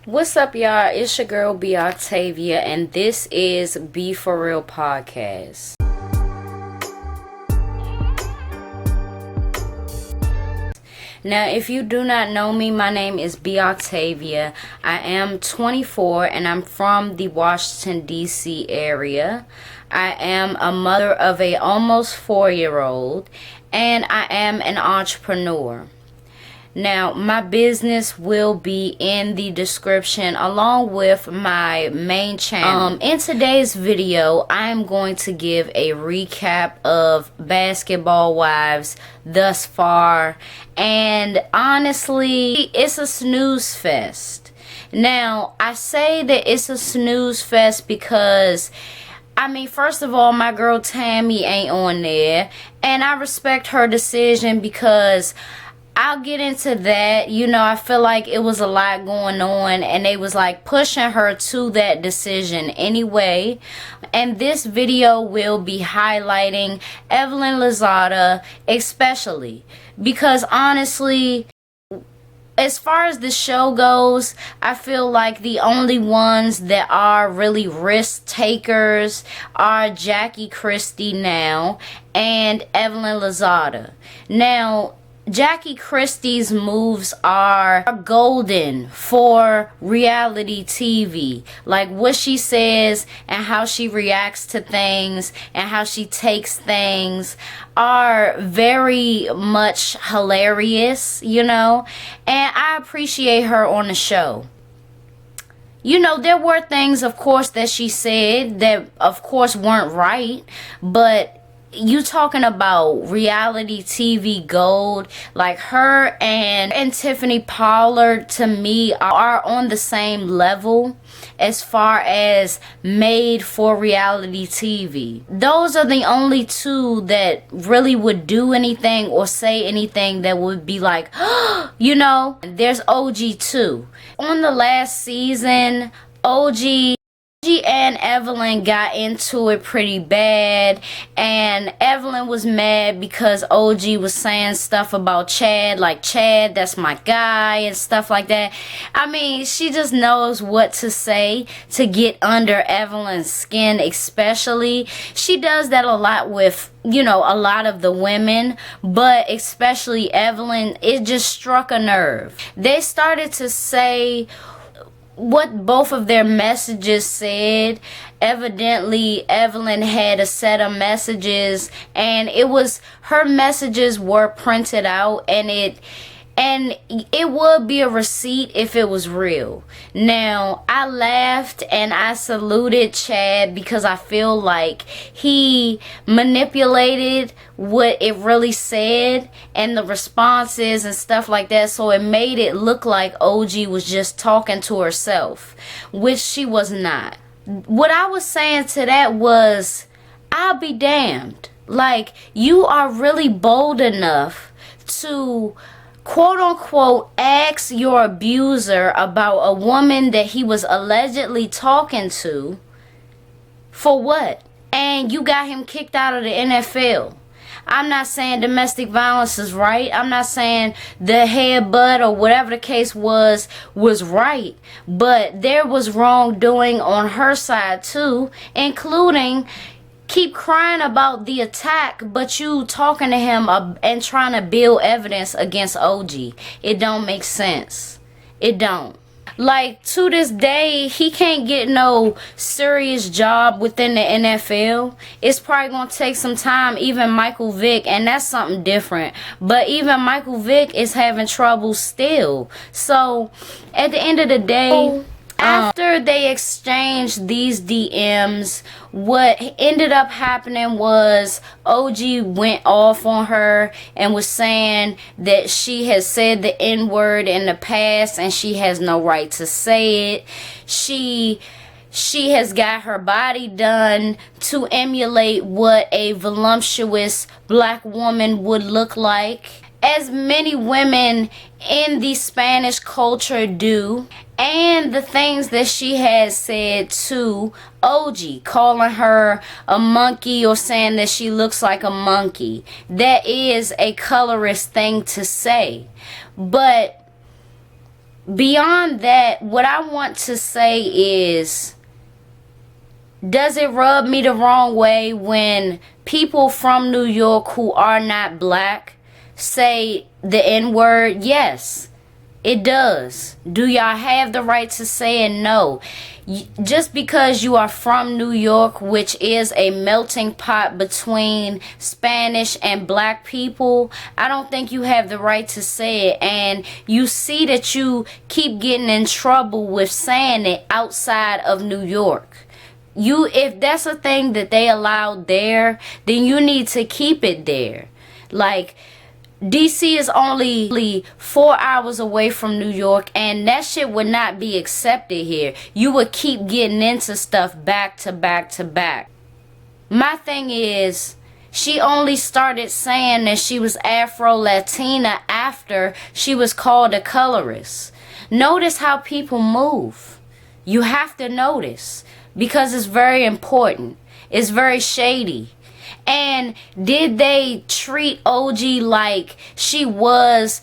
What's up, y'all? It's your girl B Octavia, and this is Be For Real Podcast. Now, if you do not know me, my name is B Octavia. I am 24 and I'm from the Washington, D.C. area. I am a mother of a almost 4-year-old, and I am an entrepreneur. Now, my business will be in the description along with my main channel. In today's video, I am going to give a recap of Basketball Wives thus far. And honestly, it's a snooze fest. Now, I say that it's a snooze fest because first of all, my girl Tammy ain't on there. And I respect her decision because I'll get into that. I feel like it was a lot going on and they was like pushing her to that decision anyway. And this video will be highlighting Evelyn Lozada especially because honestly, as far as the show goes, I feel like the only ones that are really risk takers are Jackie Christie now and Evelyn Lozada. Now, Jackie Christie's moves are golden for reality TV. Like what she says and how she reacts to things and how she takes things are very much hilarious, and I appreciate her on the show. There were things, of course, that she said that, of course, weren't right, but you talking about reality TV gold, like her and Tiffany Pollard to me are on the same level as far as made for reality TV. Those are the only two that really would do anything or say anything that would be like, there's OG too. On the last season, OG and Evelyn got into it pretty bad, and Evelyn was mad because OG was saying stuff about Chad, like Chad, that's my guy and stuff like that. She just knows what to say to get under Evelyn's skin, especially. She does that a lot with a lot of the women, but especially Evelyn. It just struck a nerve. They started to say what both of their messages said. Evidently, Evelyn had a set of messages, and her messages were printed out, and it would be a receipt if it was real. Now, I laughed and I saluted Chad because I feel like he manipulated what it really said and the responses and stuff like that, so it made it look like OG was just talking to herself, which she was not. What I was saying to that was, I'll be damned. Like, you are really bold enough to quote unquote ask your abuser about a woman that he was allegedly talking to for what? And you got him kicked out of the NFL. I'm not saying domestic violence is right. I'm not saying the headbutt or whatever the case was right. But there was wrongdoing on her side too, including keep crying about the attack, but you talking to him and trying to build evidence against OG. It don't make sense. It don't. Like, to this day, he can't get no serious job within the NFL. It's probably going to take some time. Even Michael Vick, and that's something different. But even Michael Vick is having trouble still. So, at the end of the day, after they exchanged these DMs, what ended up happening was OG went off on her and was saying that she has said the N-word in the past and she has no right to say it. She has got her body done to emulate what a voluptuous black woman would look like, as many women in the Spanish culture do. And the things that she has said to OG, calling her a monkey or saying that she looks like a monkey. That is a colorist thing to say. But beyond that, what I want to say is, does it rub me the wrong way when people from New York who are not black say the N-word? Yes, it does. Do y'all have the right to say it? No. Just because you are from New York, which is a melting pot between Spanish and black people, I don't think you have the right to say it. And you see that you keep getting in trouble with saying it outside of New York. If that's a thing that they allowed there, then you need to keep it there. Like, DC is only 4 hours away from New York, and that shit would not be accepted here. You would keep getting into stuff back to back to back. My thing is, she only started saying that she was Afro-Latina after she was called a colorist. Notice how people move. You have to notice, because it's very important. It's very shady. And did they treat OG like she was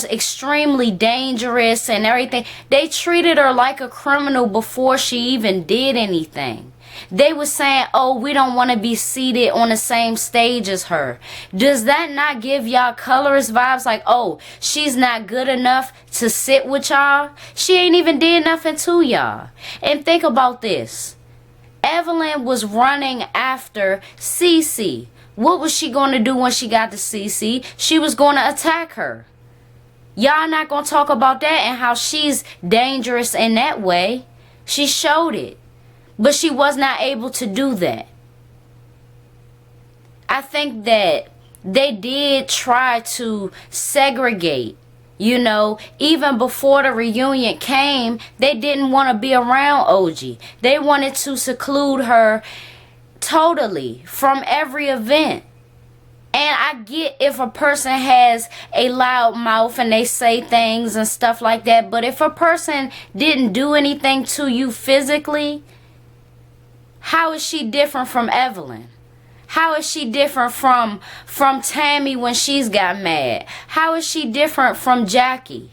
extremely dangerous and everything? They treated her like a criminal before she even did anything. They were saying, oh, we don't want to be seated on the same stage as her. Does that not give y'all colorist vibes? Like, oh, she's not good enough to sit with y'all? She ain't even did nothing to y'all. And think about this. Evelyn was running after Cece. What was she going to do when she got to Cece? She was going to attack her. Y'all not going to talk about that and how she's dangerous in that way. She showed it. But she was not able to do that. I think that they did try to segregate. You know, even before the reunion came, they didn't want to be around OG. They wanted to seclude her totally from every event. And I get if a person has a loud mouth and they say things and stuff like that. But if a person didn't do anything to you physically, how is she different from Evelyn? How is she different from Tammy when she's got mad? How is she different from Jackie?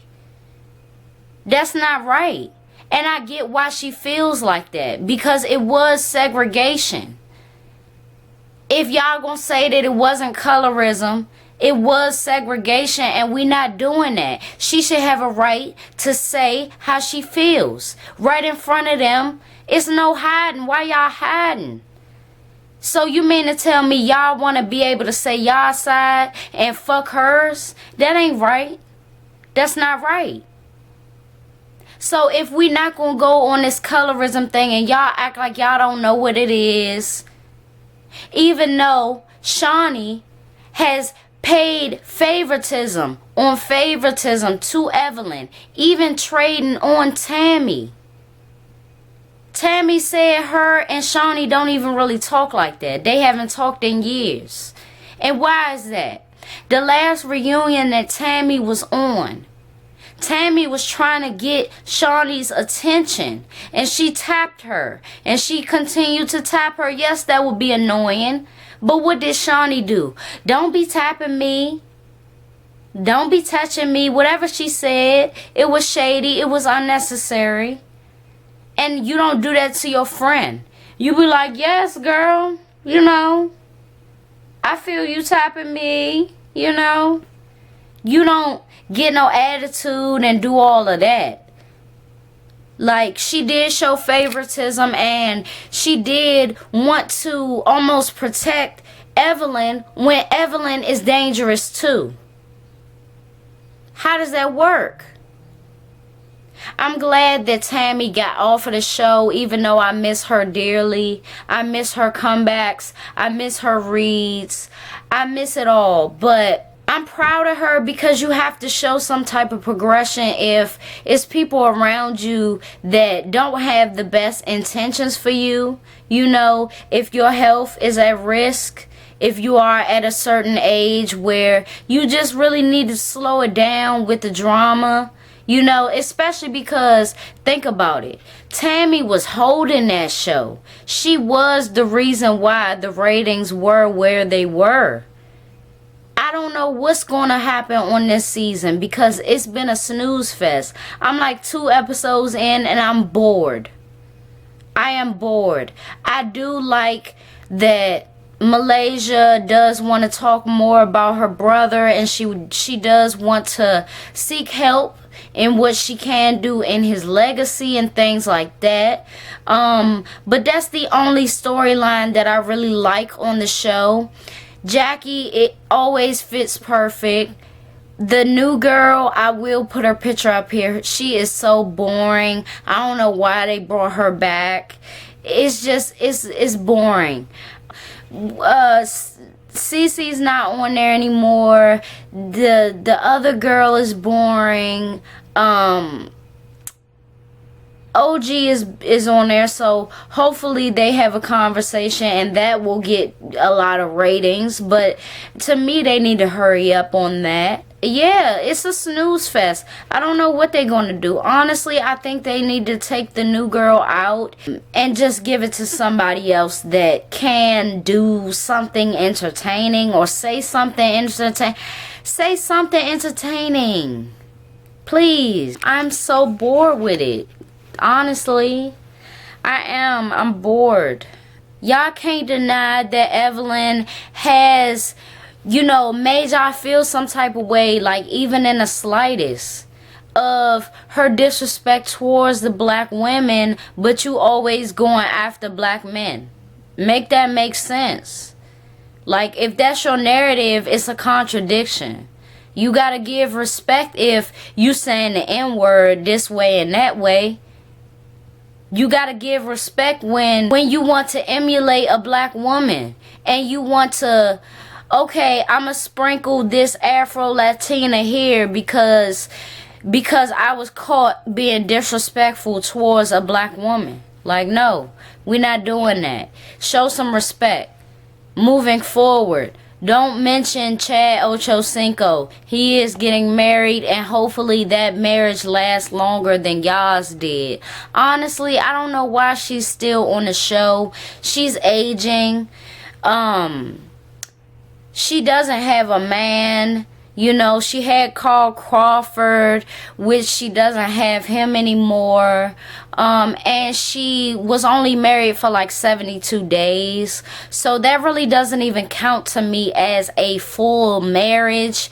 That's not right. And I get why she feels like that. Because it was segregation. If y'all gonna say that it wasn't colorism, it was segregation, and we not doing that. She should have a right to say how she feels. Right in front of them. It's no hiding. Why y'all hiding? So you mean to tell me y'all want to be able to say y'all side and fuck hers? That ain't right. That's not right. So if we not going to go on this colorism thing and y'all act like y'all don't know what it is, even though Shaunie has paid favoritism on favoritism to Evelyn, even trading on Tammy. Tammy said her and Shaunie don't even really talk like that. They haven't talked in years. And why is that? The last reunion that Tammy was on, Tammy was trying to get Shaunie's attention. And she tapped her. And she continued to tap her. Yes, that would be annoying. But what did Shaunie do? Don't be tapping me. Don't be touching me. Whatever she said, it was shady. It was unnecessary. And you don't do that to your friend. You be like, yes, girl, you know, I feel you tapping me, you know. You don't get no attitude and do all of that. Like, she did show favoritism and she did want to almost protect Evelyn when Evelyn is dangerous too. How does that work? I'm glad that Tammy got off of the show, even though I miss her dearly. I miss her comebacks. I miss her reads. I miss it all. But I'm proud of her because you have to show some type of progression if it's people around you that don't have the best intentions for you. You know, if your health is at risk, if you are at a certain age where you just really need to slow it down with the drama. You know, especially because, think about it, Tammy was holding that show. She was the reason why the ratings were where they were. I don't know what's going to happen on this season because it's been a snooze fest. I'm like 2 episodes in and I'm bored. I am bored. I do like that Malaysia does want to talk more about her brother, and she does want to seek help in what she can do in his legacy and things like that. But that's the only storyline that I really like on the show. Jackie, it always fits perfect. The new girl, I will put her picture up here. She is so boring. I don't know why they brought her back. It's just, it's boring. Cece's not on there anymore. The other girl is boring. OG is on there, so hopefully they have a conversation and that will get a lot of ratings. But to me, they need to hurry up on that. Yeah, it's a snooze fest. I don't know what they're going to do. Honestly, I think they need to take the new girl out and just give it to somebody else that can do something entertaining or say something entertaining. Say something entertaining. Please. I'm so bored with it. Honestly, I am. I'm bored. Y'all can't deny that Evelyn has, you know, made y'all feel some type of way, like even in the slightest, of her disrespect towards the black women, but you always going after black men. Make that make sense. Like, if that's your narrative, it's a contradiction. You gotta give respect if you saying the N-word this way and that way. You gotta give respect when you want to emulate a black woman and you want to, okay, I'ma sprinkle this Afro Latina here because I was caught being disrespectful towards a black woman. Like, no, we're not doing that. Show some respect. Moving forward, don't mention Chad Ochocinco. He is getting married and hopefully that marriage lasts longer than y'all's did. Honestly, I don't know why she's still on the show. She's aging. She doesn't have a man. You know, she had Carl Crawford, which she doesn't have him anymore. And she was only married for like 72 days. So that really doesn't even count to me as a full marriage.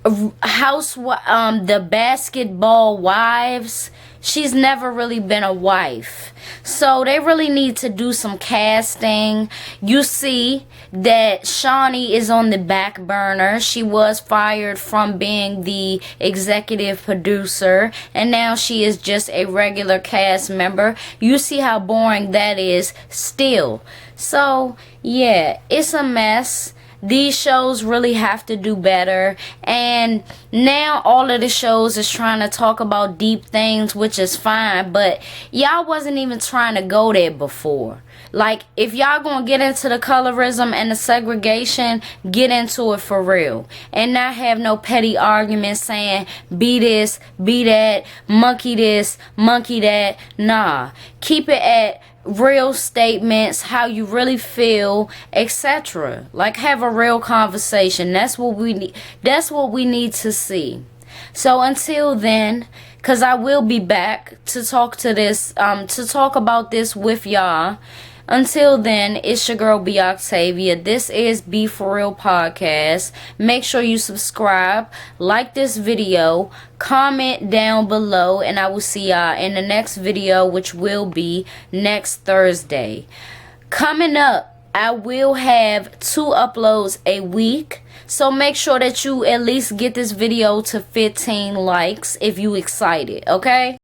The Basketball Wives, she's never really been a wife. So they really need to do some casting. You see that Shaunie is on the back burner. She was fired from being the executive producer, and now she is just a regular cast member. You see how boring that is still. So yeah, it's a mess. These shows really have to do better, and now all of the shows is trying to talk about deep things, which is fine, but y'all wasn't even trying to go there before. Like, if y'all gonna get into the colorism and the segregation, get into it for real, and not have no petty arguments saying be this, be that, monkey this, monkey that. Nah, keep it at real statements, how you really feel, etc. Like, have a real conversation. That's what we need. That's what we need to see. So until then, because I will be back to talk about this with y'all. Until then, it's your girl B Octavia. This is Be For Real Podcast. Make sure you subscribe, like this video, comment down below, and I will see y'all in the next video, which will be next Thursday. Coming up, I will have 2 uploads a week. So make sure that you at least get this video to 15 likes if you excited, okay?